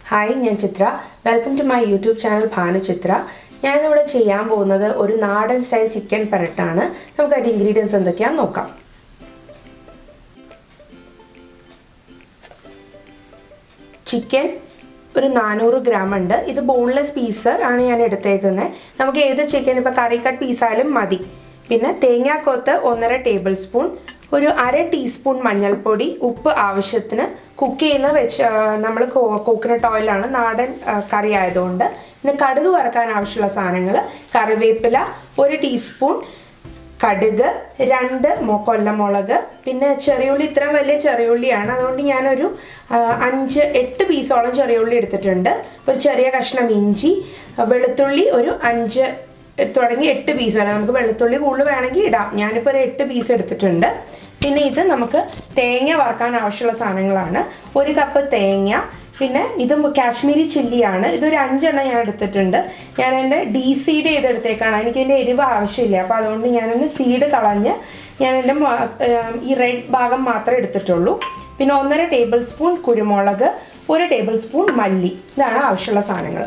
Hi, ഞാൻ Chitra. Welcome to my YouTube channel Bhanu Chitra. ഞാനിവിടെ ചെയ്യാൻ പോകുന്നത് ഒരു നാടൻ സ്റ്റൈൽ ചിക്കൻ പെരട്ടാണ്. നമുക്ക് അതിൻ്റെ ഇൻഗ്രീഡിയൻസ് എന്തൊക്കെയാണെന്ന് നോക്കാം. ചിക്കൻ ഒരു 400 ഗ്രാം ഉണ്ട്. ഇത് ബോൺലെസ് പീസ് ആണ് ഞാൻ എടുത്തേക്കുന്നത്. നമുക്ക് ഏത് ചിക്കൻ ഇപ്പോൾ കറി കട്ട് പീസായാലും മതി. പിന്നെ തേങ്ങാക്കൊത്ത് 1.5 ടേബിൾ സ്പൂൺ, ഒരു 1/2 ടീസ്പൂൺ മഞ്ഞൾപ്പൊടി, ഉപ്പ് ആവശ്യത്തിന്. കുക്ക് ചെയ്യുന്ന നമ്മൾ കോക്കനട്ട് ഓയിലാണ്, നാടൻ കറി ആയതുകൊണ്ട്. പിന്നെ കടുക് വറക്കാൻ ആവശ്യമുള്ള സാധനങ്ങൾ: കറിവേപ്പില 1 ടീസ്പൂൺ, കടുക്, 2 കൊല്ലമുളക്, പിന്നെ ചെറിയുള്ളി. ഇത്രയും വലിയ ചെറിയുള്ളിയാണ്, അതുകൊണ്ട് ഞാനൊരു 5-8 പീസോളം ചെറിയുള്ളി എടുത്തിട്ടുണ്ട്. ഒരു ചെറിയ കഷ്ണം ഇഞ്ചി, വെളുത്തുള്ളി ഒരു 5 തുടങ്ങി 8 പീസ് വേണം. നമുക്ക് വെളുത്തുള്ളി കൂടുതൽ വേണമെങ്കിൽ ഇടാം. ഞാനിപ്പോൾ ഒരു 8 പീസ് എടുത്തിട്ടുണ്ട്. പിന്നെ ഇത് നമുക്ക് തേങ്ങ വറക്കാൻ ആവശ്യമുള്ള സാധനങ്ങളാണ്. 1 കപ്പ് തേങ്ങ, പിന്നെ ഇത് കാശ്മീരി ചില്ലിയാണ്. ഇതൊരു 5 എണ്ണം ഞാൻ എടുത്തിട്ടുണ്ട്. ഞാൻ എൻ്റെ ഡീസീഡ് ചെയ്തെടുത്തേക്കാണ്, എനിക്കിതിൻ്റെ എരിവ് ആവശ്യമില്ല. അപ്പോൾ അതുകൊണ്ട് ഞാനൊന്ന് സീഡ് കളഞ്ഞ് ഞാൻ എൻ്റെ ഈ റെഡ് ഭാഗം മാത്രമേ എടുത്തിട്ടുള്ളൂ. പിന്നെ 1.5 ടേബിൾ സ്പൂൺ കുരുമുളക്, 1 ടേബിൾ സ്പൂൺ മല്ലി. ഇതാണ് ആവശ്യമുള്ള സാധനങ്ങൾ.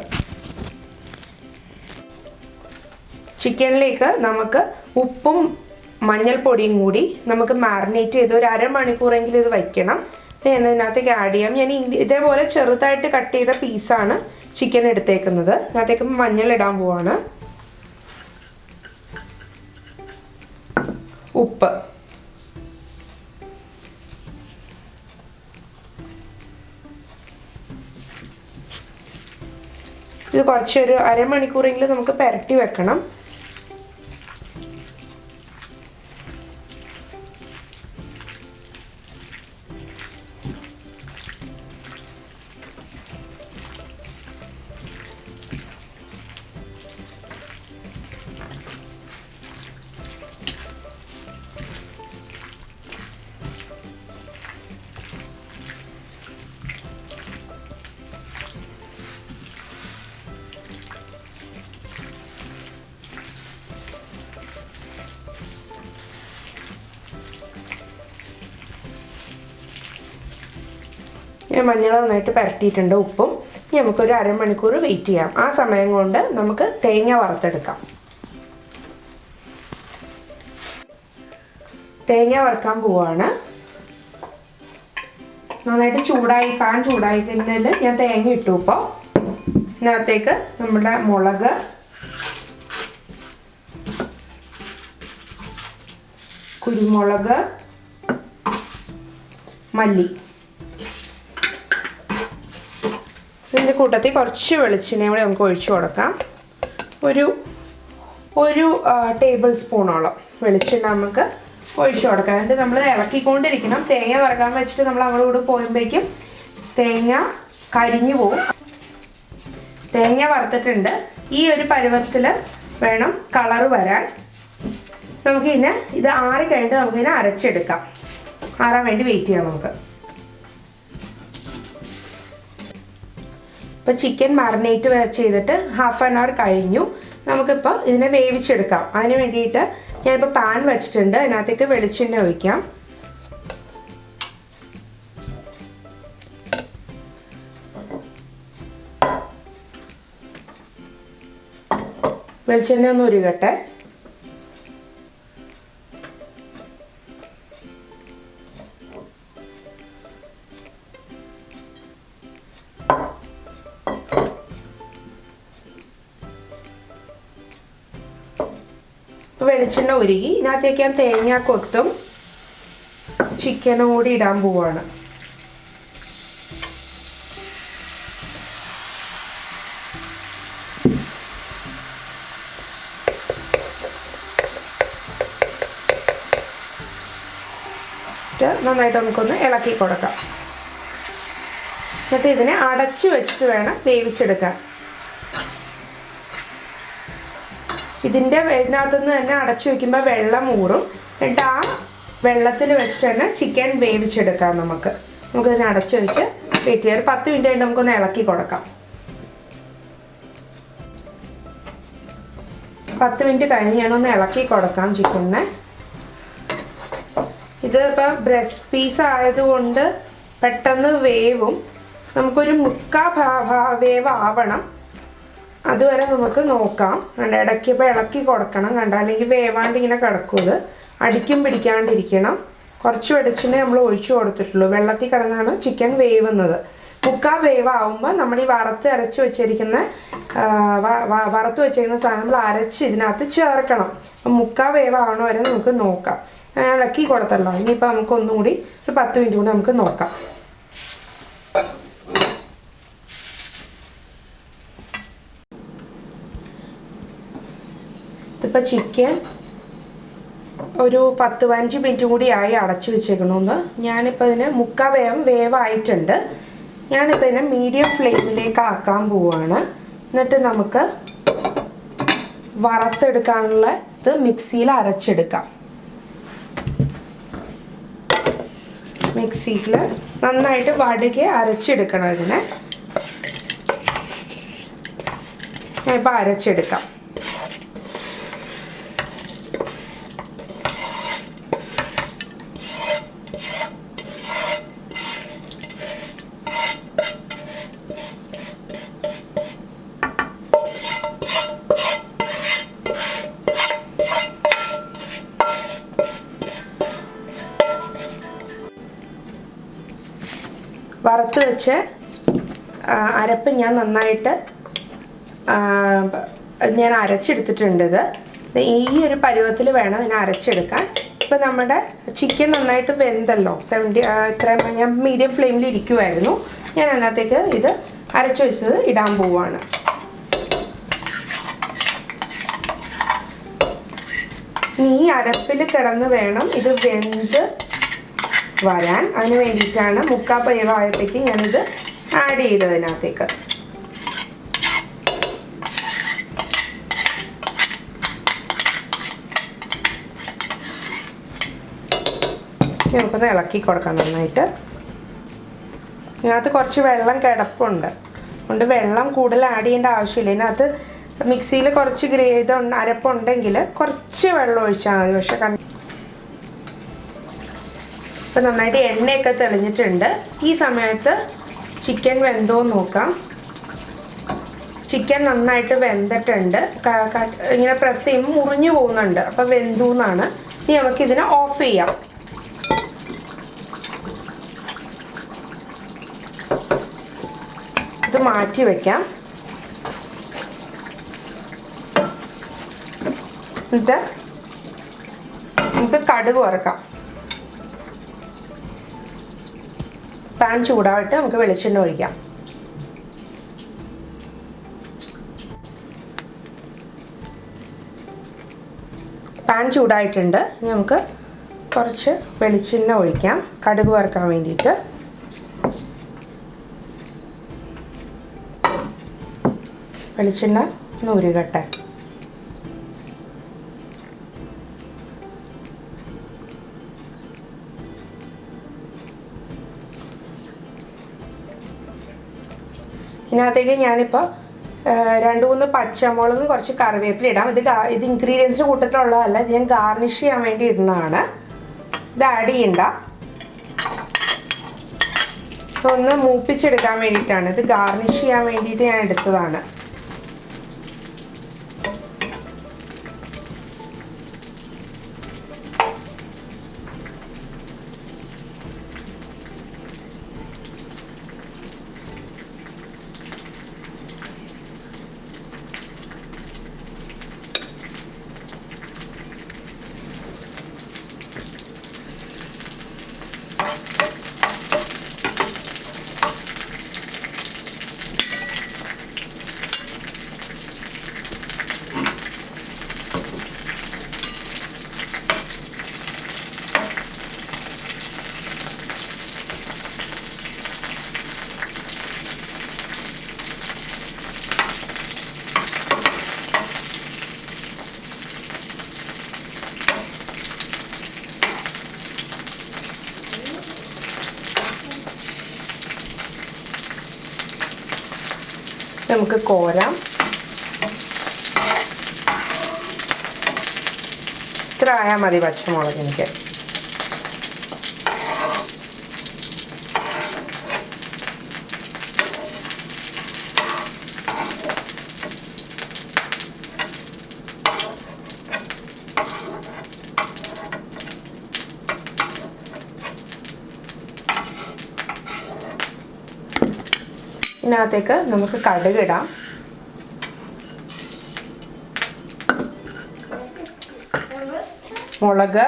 ചിക്കനിലേക്ക് നമുക്ക് ഉപ്പും മഞ്ഞൾപ്പൊടിയും കൂടി നമുക്ക് മാറിനേറ്റ് ചെയ്ത് ഒരു അരമണിക്കൂറെങ്കിലും ഇത് വയ്ക്കണം. ഞാൻ ഇതിനകത്തേക്ക് ആഡ് ചെയ്യാം. ഞാൻ ഇതേപോലെ ചെറുതായിട്ട് കട്ട് ചെയ്ത പീസാണ് ചിക്കൻ എടുത്തേക്കുന്നത്. അതിനകത്തേക്ക് മഞ്ഞൾ ഇടാൻ പോവാണ്. ഉപ്പ്, ഇത് കുറച്ചൊരു അരമണിക്കൂറെങ്കിലും നമുക്ക് പുരട്ടി വെക്കണം. ഞാൻ മഞ്ഞൾ നന്നായിട്ട് പുരട്ടിയിട്ടുണ്ട്, ഉപ്പും. ഇനി നമുക്കൊരു അരമണിക്കൂർ വെയിറ്റ് ചെയ്യാം. ആ സമയം കൊണ്ട് നമുക്ക് തേങ്ങ വറുത്തെടുക്കാം. തേങ്ങ വറുക്കാൻ പോവാണ്. നന്നായിട്ട് ചൂടായി, പാൻ ചൂടായിട്ടുണ്ടെങ്കിൽ ഞാൻ തേങ്ങ ഇട്ടു. ഇപ്പോൾ ഇതിനകത്തേക്ക് നമ്മുടെ മുളക്, കുരുമുളക്, മല്ലി, ഇതിൻ്റെ കൂട്ടത്തിൽ കുറച്ച് വെളിച്ചെണ്ണയും കൂടെ നമുക്ക് ഒഴിച്ചു കൊടുക്കാം. ഒരു ടേബിൾ സ്പൂണോളം വെളിച്ചെണ്ണ നമുക്ക് ഒഴിച്ചു കൊടുക്കാം. എന്നിട്ട് നമ്മൾ ഇളക്കിക്കൊണ്ടിരിക്കണം. തേങ്ങ വറക്കാൻ വെച്ചിട്ട് നമ്മൾ അങ്ങോട്ട് പോകുമ്പോഴേക്കും തേങ്ങ കരിഞ്ഞു പോകും. തേങ്ങ വറുത്തിട്ടുണ്ട്. ഈ ഒരു പരുവത്തിൽ വേണം കളറ് വരാൻ. നമുക്കിതിനെ ഇത് ആറി കഴിഞ്ഞിട്ട് നമുക്കിതിനെ അരച്ചെടുക്കാം. ആറാൻ വേണ്ടി വെയിറ്റ് ചെയ്യാം നമുക്ക്. ഇപ്പോൾ ചിക്കൻ മാറിനേറ്റ് ചെയ്തിട്ട് ഹാഫ് ആൻ അവർ കഴിഞ്ഞു. നമുക്കിപ്പോൾ ഇതിനെ വേവിച്ചെടുക്കാം. അതിന് വേണ്ടിയിട്ട് ഞാനിപ്പോൾ പാൻ വെച്ചിട്ടുണ്ട്. അതിനകത്തേക്ക് വെളിച്ചെണ്ണ ഒഴിക്കാം. വെളിച്ചെണ്ണ ഒന്ന് ഉരുകട്ടെ. വെളിച്ചെണ്ണ ഉരുകി. ഇതിനകത്തേക്ക് ഞാൻ തേങ്ങാക്കൊത്തും ചിക്കനും കൂടി ഇടാൻ പോവാണ്. നന്നായിട്ട് നമുക്കൊന്ന് ഇളക്കി കൊടുക്കാം. എന്നിട്ട് ഇതിനെ അടച്ചു വെച്ചിട്ട് വേണം വേവിച്ചെടുക്കാൻ. ഇതിനകത്തുനിന്ന് തന്നെ അടച്ചു വയ്ക്കുമ്പോൾ വെള്ളം ഊറും. എന്നിട്ട് ആ വെള്ളത്തിൽ വെച്ചിട്ട് തന്നെ ചിക്കൻ വേവിച്ചെടുക്കാം. നമുക്കിതിനെ അടച്ചു വെച്ച് വെയിറ്റ് ചെയ്യാം. 10 മിനിറ്റ് കഴിഞ്ഞ് നമുക്കൊന്ന് ഇളക്കി കൊടുക്കാം. 10 മിനിറ്റ് കഴിഞ്ഞ് ഞാനൊന്ന് ഇളക്കി കൊടുക്കാം ചിക്കനെ. ഇത് ഇപ്പോൾ ബ്രസ്റ്റ് പീസ് ആയതുകൊണ്ട് പെട്ടെന്ന് വേവും. നമുക്കൊരു വേവ് ആവണം. അതുവരെ നമുക്ക് നോക്കാം. ഇടയ്ക്ക് ഇപ്പോൾ ഇളക്കി കൊടുക്കണം, കണ്ട, അല്ലെങ്കിൽ വേവാണ്ട് ഇങ്ങനെ കിടക്കും. അടിക്കും പിടിക്കാണ്ടിരിക്കണം. കുറച്ച് വെളിച്ചെണ്ണ നമ്മൾ ഒഴിച്ചു കൊടുത്തിട്ടുള്ളൂ. വെള്ളത്തിൽ കിടന്നാണ് ചിക്കൻ വേവുന്നത്. വേവ് ആവുമ്പോൾ നമ്മൾ ഈ വറുത്ത് വെച്ചിരിക്കുന്ന സാധനം നമ്മൾ അരച്ച് ഇതിനകത്ത് ചേർക്കണം. അപ്പം വേവ് ആവണ വരെ നമുക്ക് നോക്കാം. ഇളക്കി കൊടുത്തല്ലോ. ഇനിയിപ്പോൾ നമുക്ക് ഒന്നുകൂടി ഒരു 10 മിനിറ്റ് കൂടി നമുക്ക് നോക്കാം. ഇതിപ്പോൾ ചിക്കൻ ഒരു 10-15 മിനിറ്റ് കൂടി ആയി അടച്ചു വെച്ചേക്കണമെന്ന്. ഞാനിപ്പോൾ ഇതിന് വേവായിട്ടുണ്ട്. ഞാനിപ്പോൾ ഇതിനെ മീഡിയം ഫ്ലെയിമിലേക്ക് ആക്കാൻ പോവുകയാണ്. എന്നിട്ട് നമുക്ക് വറുത്തെടുക്കാനുള്ള ഇത് മിക്സിയിൽ അരച്ചെടുക്കാം. മിക്സിയിൽ നന്നായിട്ട് വടുകെ അരച്ചെടുക്കണം. ഇതിനെ ഞാനിപ്പോൾ അരച്ചെടുക്കാം. വറുത്ത് വെച്ച് അരപ്പ് ഞാൻ നന്നായിട്ട് അരച്ചെടുത്തിട്ടുണ്ട്. ഈ ഒരു പരുവത്തിൽ വേണം ഇതിനെ അരച്ചെടുക്കാൻ. ഇപ്പം നമ്മുടെ ചിക്കൻ നന്നായിട്ട് വെന്തല്ലോ. ഞാൻ മീഡിയം ഫ്ലെയിമിൽ ഇരിക്കുമായിരുന്നു. ഞാൻ അതിനകത്തേക്ക് ഇത് അരച്ചു വെച്ചത് ഇടാൻ പോവുകയാണ്. ഈ അരപ്പിൽ കിടന്ന് വേണം ഇത് വെന്ത് വരാൻ. അതിന് വേണ്ടിയിട്ടാണ് വേവായപ്പോഴേക്ക് ഞാനിത് ആഡ് ചെയ്തതിനകത്തേക്ക്. നമുക്കൊന്ന് ഇളക്കി കൊടുക്കാം നന്നായിട്ട്. ഇതിനകത്ത് കുറച്ച് വെള്ളം കിടപ്പുണ്ട്. അതുകൊണ്ട് വെള്ളം കൂടുതൽ ആഡ് ചെയ്യേണ്ട ആവശ്യമില്ല. ഇതിനകത്ത് മിക്സിയിൽ കുറച്ച് അരപ്പുണ്ടെങ്കിൽ കുറച്ച് വെള്ളം ഒഴിച്ചാൽ മതി. പക്ഷെ ഇപ്പം നന്നായിട്ട് എണ്ണയൊക്കെ തെളിഞ്ഞിട്ടുണ്ട്. ഈ സമയത്ത് ചിക്കൻ വെന്തോന്ന് നോക്കാം. ചിക്കൻ നന്നായിട്ട് വെന്തിട്ടുണ്ട്. ഇങ്ങനെ പ്രസ് ചെയ്യുമ്പോൾ മുറിഞ്ഞു പോകുന്നുണ്ട്. അപ്പം വെന്തു എന്നാണ്. ഇനി നമുക്കിതിനെ ഓഫ് ചെയ്യാം. ഇത് മാറ്റി വയ്ക്കാം. എന്നിട്ട് നമുക്ക് കടുക് വറുക്കാം. പാൻ ചൂടായിട്ട് നമുക്ക് വെളിച്ചെണ്ണ ഒഴിക്കാം. പാൻ ചൂടായിട്ടുണ്ട്. ഇനി നമുക്ക് കുറച്ച് വെളിച്ചെണ്ണ ഒഴിക്കാം കടുക് വറുക്കാൻ വേണ്ടിയിട്ട്. വെളിച്ചെണ്ണ ഒന്ന് ഉരുകട്ടെ. ഇതിനകത്തേക്ക് ഞാനിപ്പോൾ 2-3 പച്ചമുളകും കുറച്ച് കറിവേപ്പില ഇടാം. ഇത് ഇൻഗ്രീഡിയൻസിൻ്റെ കൂട്ടത്തിലുള്ളതല്ല. ഇത് ഞാൻ ഗാർണിഷ് ചെയ്യാൻ വേണ്ടി ഇടുന്നതാണ്. ഇത് ആഡ് ചെയ്യണ്ട. ഒന്ന് മൂപ്പിച്ചെടുക്കാൻ വേണ്ടിയിട്ടാണ്. ഇത് ഗാർണിഷ് ചെയ്യാൻ വേണ്ടിയിട്ട് ഞാൻ എടുത്തതാണ്. നമുക്ക് കോരാം. ഇത്ര ആയാൽ മതി പച്ചമുളക് എനിക്ക്. ഇതിനകത്തേക്ക് നമുക്ക് കടുക് ഇടാം. മുളക്,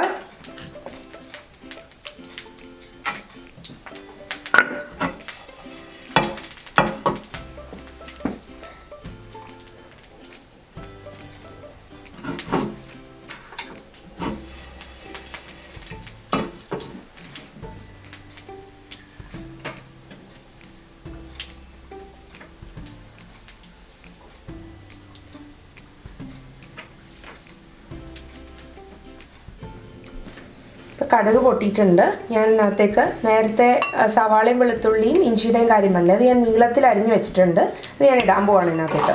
കടുക് പൊട്ടിയിട്ടുണ്ട്. ഞാൻ ഇതിനകത്തേക്ക് നേരത്തെ സവാളയും വെളുത്തുള്ളിയും ഇഞ്ചിയുടെയും കാര്യമല്ല, അത് ഞാൻ നീളത്തിൽ അരിഞ്ഞു വെച്ചിട്ടുണ്ട്. അത് ഞാൻ ഇടാൻ പോവാണ് ഇതിനകത്തേക്ക്.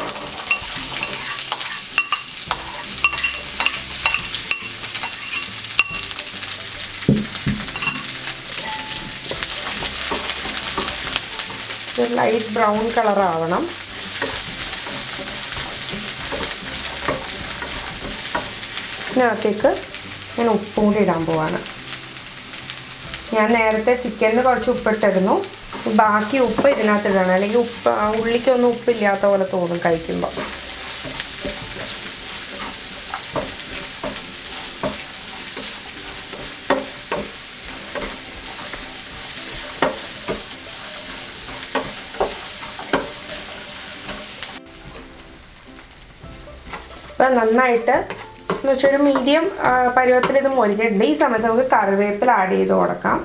ഇത് ലൈറ്റ് ബ്രൗൺ കളർ ആവണം. ഇതിനകത്തേക്ക് ഞാൻ ഉപ്പും കൂടി ഇടാൻ പോവാണ്. ഞാൻ നേരത്തെ ചിക്കനിൽ കുറച്ച് ഉപ്പിട്ടിരുന്നു. ബാക്കി ഉപ്പ് ഇതിനകത്ത് ഇടണം, അല്ലെങ്കിൽ ഉള്ളിക്കൊന്നും ഉപ്പില്ലാത്ത പോലെ തോന്നും കഴിക്കുമ്പോൾ. അപ്പം നന്നായിട്ട് എന്ന് വെച്ചാൽ ഒരു മീഡിയം പരുവത്തിൽ ഇത് മൊരിഞ്ഞിട്ടുണ്ട്. ഈ സമയത്ത് നമുക്ക് കറിവേപ്പില ആഡ് ചെയ്ത് കൊടുക്കാം.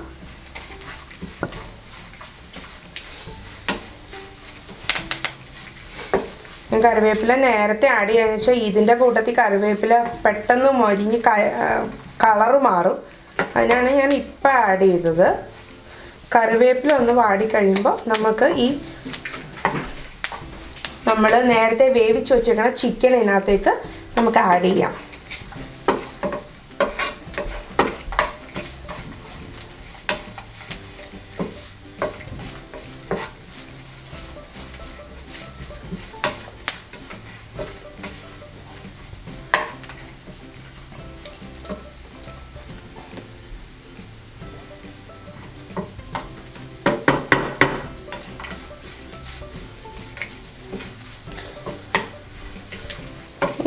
ഞാൻ കറിവേപ്പില നേരത്തെ ആഡ് ചെയ്യാന്ന് വെച്ചാൽ ഇതിൻ്റെ കൂട്ടത്തിൽ കറിവേപ്പില പെട്ടെന്ന് മൊരിഞ്ഞ് കളറ് മാറും. അതിനാണ് ഞാൻ ഇപ്പം ആഡ് ചെയ്തത്. കറിവേപ്പില ഒന്ന് വാടിക്കഴിയുമ്പോൾ നമുക്ക് നമ്മൾ നേരത്തെ വേവിച്ച് വെച്ചിരിക്കുന്ന ചിക്കൻ ഇതിനകത്തേക്ക് നമുക്ക് ആഡ് ചെയ്യാം.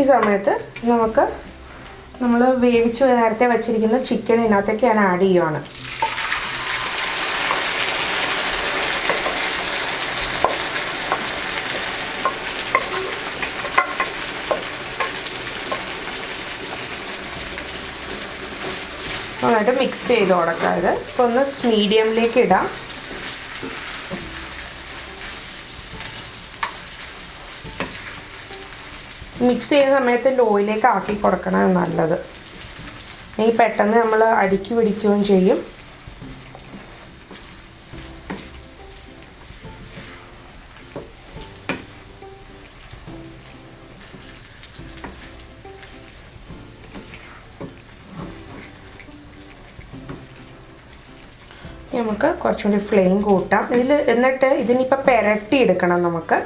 ഈ സമയത്ത് നമ്മൾ വേവിച്ച് നേരത്തെ വെച്ചിരിക്കുന്ന ചിക്കൻ ഇതിനകത്തേക്ക് ഞാൻ ആഡ് ചെയ്യുവാണ്. നന്നായിട്ട് മിക്സ് ചെയ്ത് കൊടുക്കാം. ഇത് ഇപ്പോൾ ഒന്ന് മീഡിയമിലേക്ക് ഇടാം. മിക്സ് ചെയ്യുന്ന സമയത്ത് ലോയിലേക്ക് ആക്കി കൊടുക്കണം നല്ലത്. ഈ പെട്ടെന്ന് നമ്മൾ അടുക്കി പിടിക്കുകയും ചെയ്യും. നമുക്ക് കുറച്ചുകൂടി ഫ്ലെയിം കൂട്ടാം. എന്നിട്ട് ഇതിനിപ്പോൾ പെരട്ടി എടുക്കണം. നമുക്ക്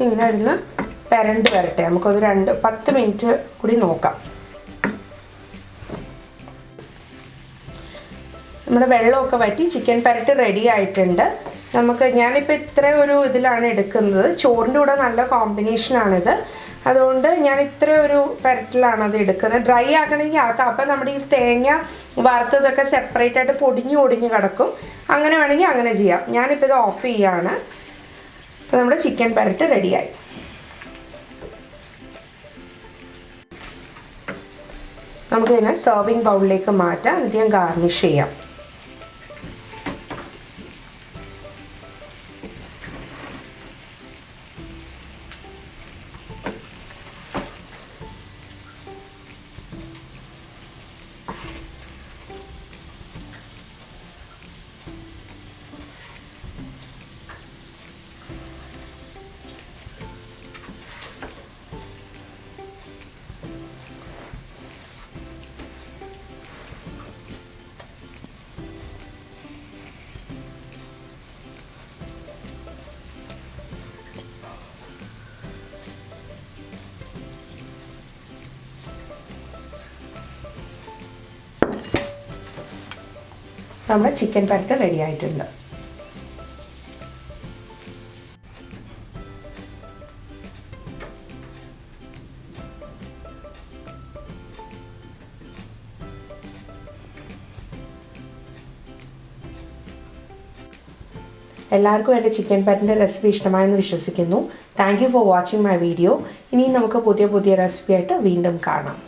ഇങ്ങനെ ഇരുന്ന് പെരണ്ട് വരട്ടെ. നമുക്കൊരു 10 മിനിറ്റ് കൂടി നോക്കാം. നമ്മുടെ വെള്ളമൊക്കെ വറ്റി ചിക്കൻ പെരട്ട് റെഡി ആയിട്ടുണ്ട്. ഞാനിപ്പോൾ ഇത്ര ഒരു ഇതിലാണ് എടുക്കുന്നത്. ചോറിൻ്റെ കൂടെ നല്ല കോമ്പിനേഷനാണിത്. അതുകൊണ്ട് ഞാൻ ഇത്ര ഒരു പെരട്ടിലാണ് അത് എടുക്കുന്നത്. ഡ്രൈ ആക്കണമെങ്കിൽ ആക്കാം. അപ്പം നമ്മുടെ ഈ തേങ്ങ വറുത്തതൊക്കെ സെപ്പറേറ്റ് ആയിട്ട് പൊടിഞ്ഞു കിടക്കും. അങ്ങനെ വേണമെങ്കിൽ അങ്ങനെ ചെയ്യാം. ഞാനിപ്പോൾ ഇത് ഓഫ് ചെയ്യാണ്. അപ്പോൾ നമ്മുടെ ചിക്കൻ പെരട്ട് റെഡിയായി. നമുക്കിതിനെ സെർവിങ് ബൗളിലേക്ക് മാറ്റാം. എന്നിട്ട് ഞാൻ ഗാർണിഷ് ചെയ്യാം. നമ്മുടെ ചിക്കൻ പരട്ട് റെഡി ആയിട്ടുണ്ട്. എല്ലാവർക്കും എൻ്റെ ചിക്കൻ പരട്ടിൻ്റെ റെസിപ്പി ഇഷ്ടമായെന്ന് വിശ്വസിക്കുന്നു. Thank you for watching my video. ഇനി നമുക്ക് പുതിയ റെസിപ്പി ആയിട്ട് വീണ്ടും കാണാം.